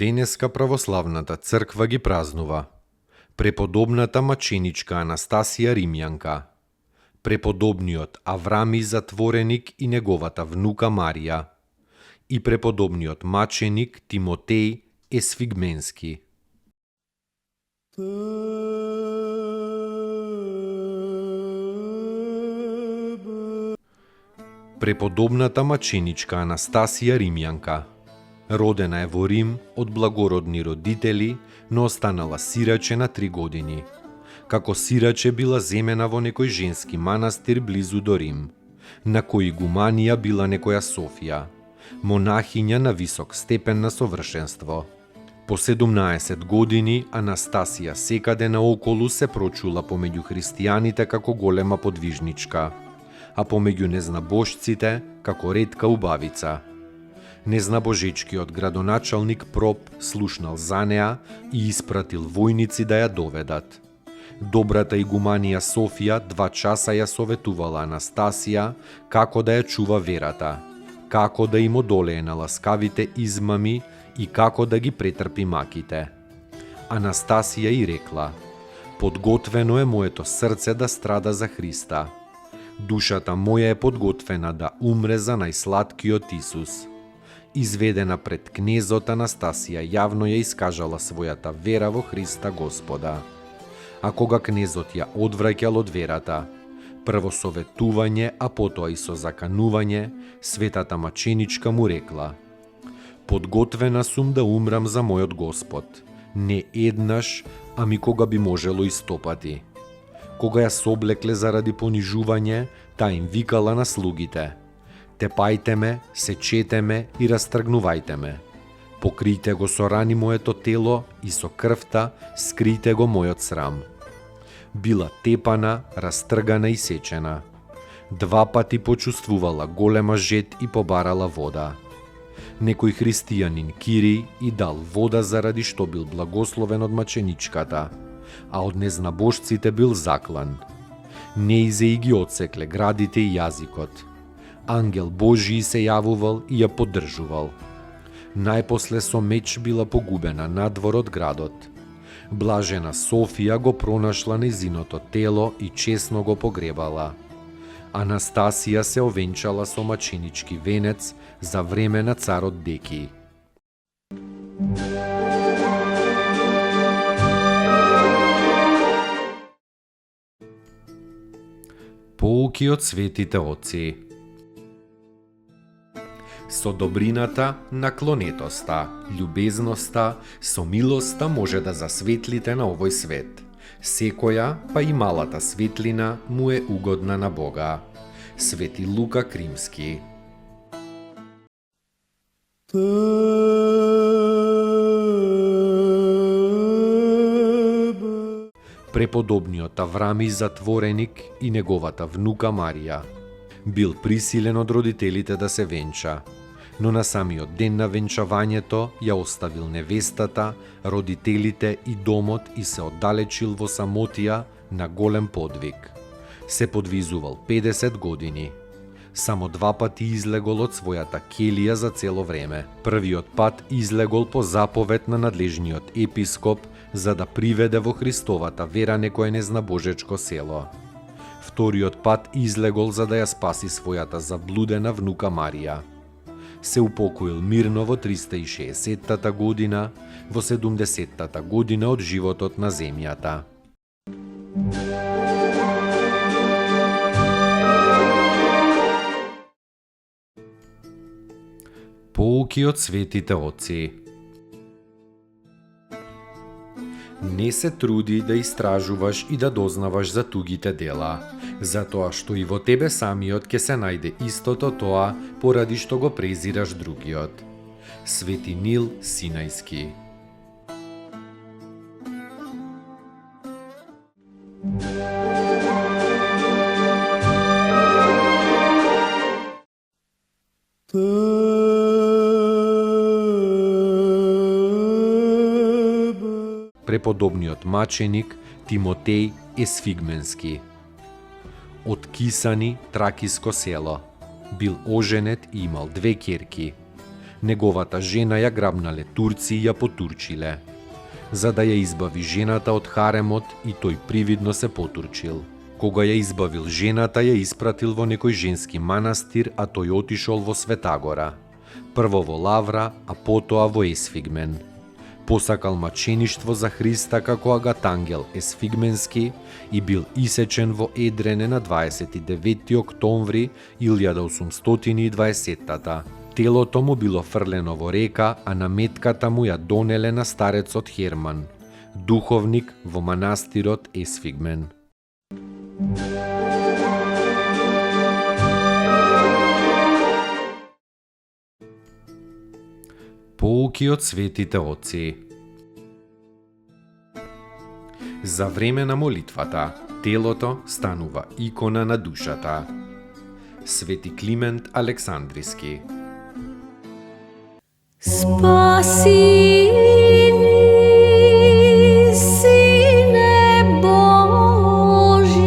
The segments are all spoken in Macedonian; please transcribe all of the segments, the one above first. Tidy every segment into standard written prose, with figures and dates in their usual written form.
Денеска православната црква ги празнува преподобната маченичка Анастасија Римјанка, преподобниот Аврами Затвореник и неговата внука Марија и преподобниот маченик Тимотеј Есфигменски. Преподобната маченичка Анастасија Римјанка родена е во Рим од благородни родители, но останала сираче на 3 години. Како сираче била земена во некој женски манастир близу до Рим, на кој игуманија била некоја Софија, монахиња на висок степен на совршенство. По 17 години Анастасија секаде наоколу се прочула помеѓу христијаните како голема подвижничка, а помеѓу незнабожците како ретка убавица. Незнабожечкиот градоначалник Проб слушнал за неа и испратил војници да ја доведат. Добрата игуманија Софија 2 часа ја советувала Анастасија како да ја чува верата, како да им одолее на ласкавите измами и како да ги претрпи маките. Анастасија и рекла: "Подготвено е моето срце да страда за Христа. Душата моја е подготвена да умре за најслаткиот Исус." Изведена пред кнезот, Анастасија јавно ја искажала својата вера во Христа Господа. А кога кнезот ја одвраќал од верата, прво со ветување, а потоа и со заканување, светата маченичка му рекла: "Подготвена сум да умрам за мојот Господ, не еднаш, ами кога би можело и 100 пати." Кога ја соблекле заради понижување, та им викала на слугите: "Тепајте ме, сечете ме и растргнувајте ме. Покријте го со рани моето тело и со крвта скријте го мојот срам." Била тепана, растргана и сечена. 2 пати почувствувала голема жед и побарала вода. Некој христијанин Кири и дал вода заради што бил благословен од маченичката, а од незнабожците бил заклан. Неизе и ги одсекле градите и јазикот. Ангел Божји се јавувал и ја поддржувал. Најпосле со меч била погубена надвор од градот. Блажена Софија го пронашла нејзиното тело и чесно го погребала. Анастасија се овенчала со маченички венец за време на царот Деки. Поуки од светите оци. Со добрината, наклонетоста, љубезноста, со милоста може да засветлите на овој свет. Секоја, па и малата светлина, му е угодна на Бога. Свети Лука Кримски. Преподобниот Аврами Затвореник и неговата внука Марија бил присилен од родителите да се венча, но на самиот ден на венчавањето ја оставил невестата, родителите и домот и се оддалечил во самотија на голем подвиг. Се подвизувал 50 години. Само 2 пати излегол од својата келија за цело време. Првиот пат излегол по заповед на надлежниот епископ за да приведе во Христовата вера некое незнабожечко село. Вториот пат излегол за да ја спаси својата заблудена внука Марија. Се упокоил мирно во 360-та година, во 70-та година од животот на земјата. Поуки од светите оци. Не се труди да истражуваш и да дознаваш за тугите дела, затоа што и во тебе самиот ќе се најде истото тоа поради што го презираш другиот. Свети Нил Синајски. Преподобниот маченик Тимотеј Есфигменски. Од Кисани, тракиско село. Бил оженет и имал 2 ќерки. Неговата жена ја грабнале турци и ја потурчиле. За да ја избави жената од харемот, и тој привидно се потурчил. Кога ја избавил жената, ја испратил во некој женски манастир, а тој отишол во Светагора. Прво во Лавра, а потоа во Есфигмен. Посакал мачеништво за Христа како агатангел Есфигменски и бил исечен во Едрене на 29 октомври 1820. Телото му било фрлено во река, а наметката му ја донеле на старецот Херман, духовник во манастирот Есфигмен. Поуки од светите отци. За време на молитвата, телото станува икона на душата. Свети Климент Александриски. Спаси ни, Сине Божи,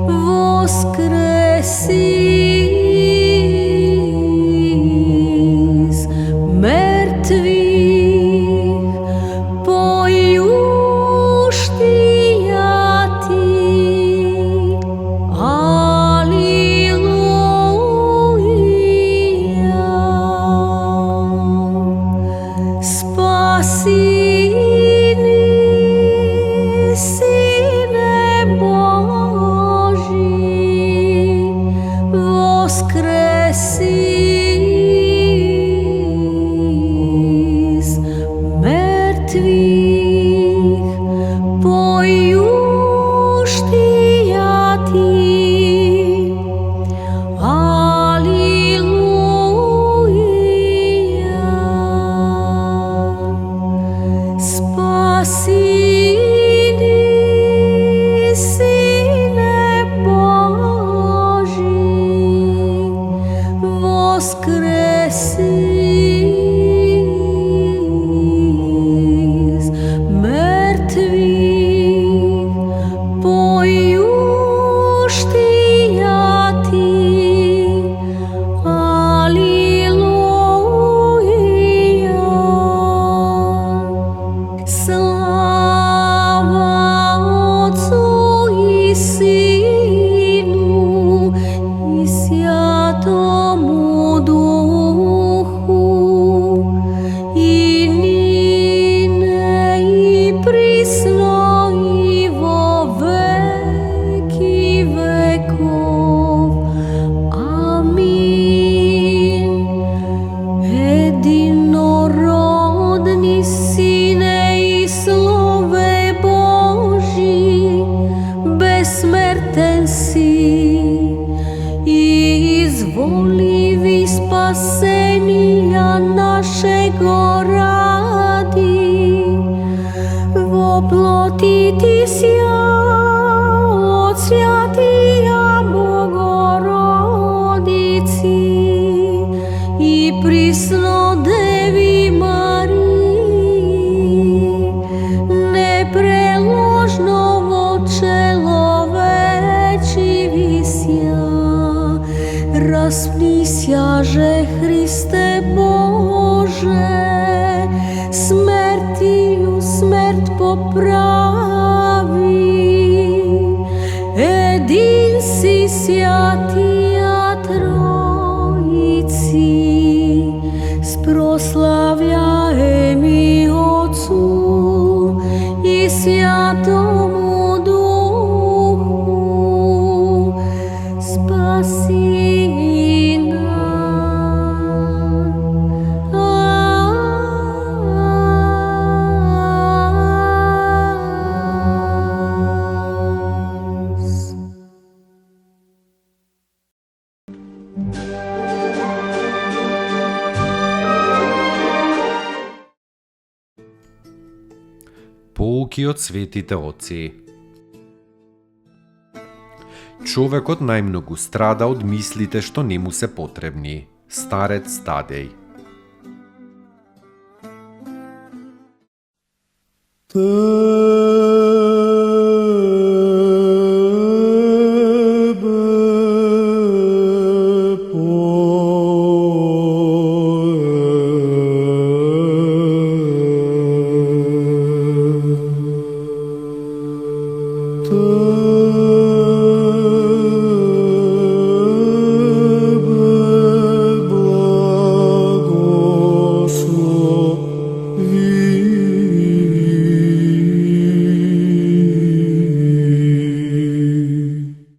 воскреси из мертвих, поющия Ти. Распнися Христе Боже, смертью смерть поправи. Един си святия Троиці, спрославляеми Отцу и Святому Духу, спаси. Поруки од светите оци. Човекот најмногу страда од мислите што не му се потребни. Старец Тадеј. Te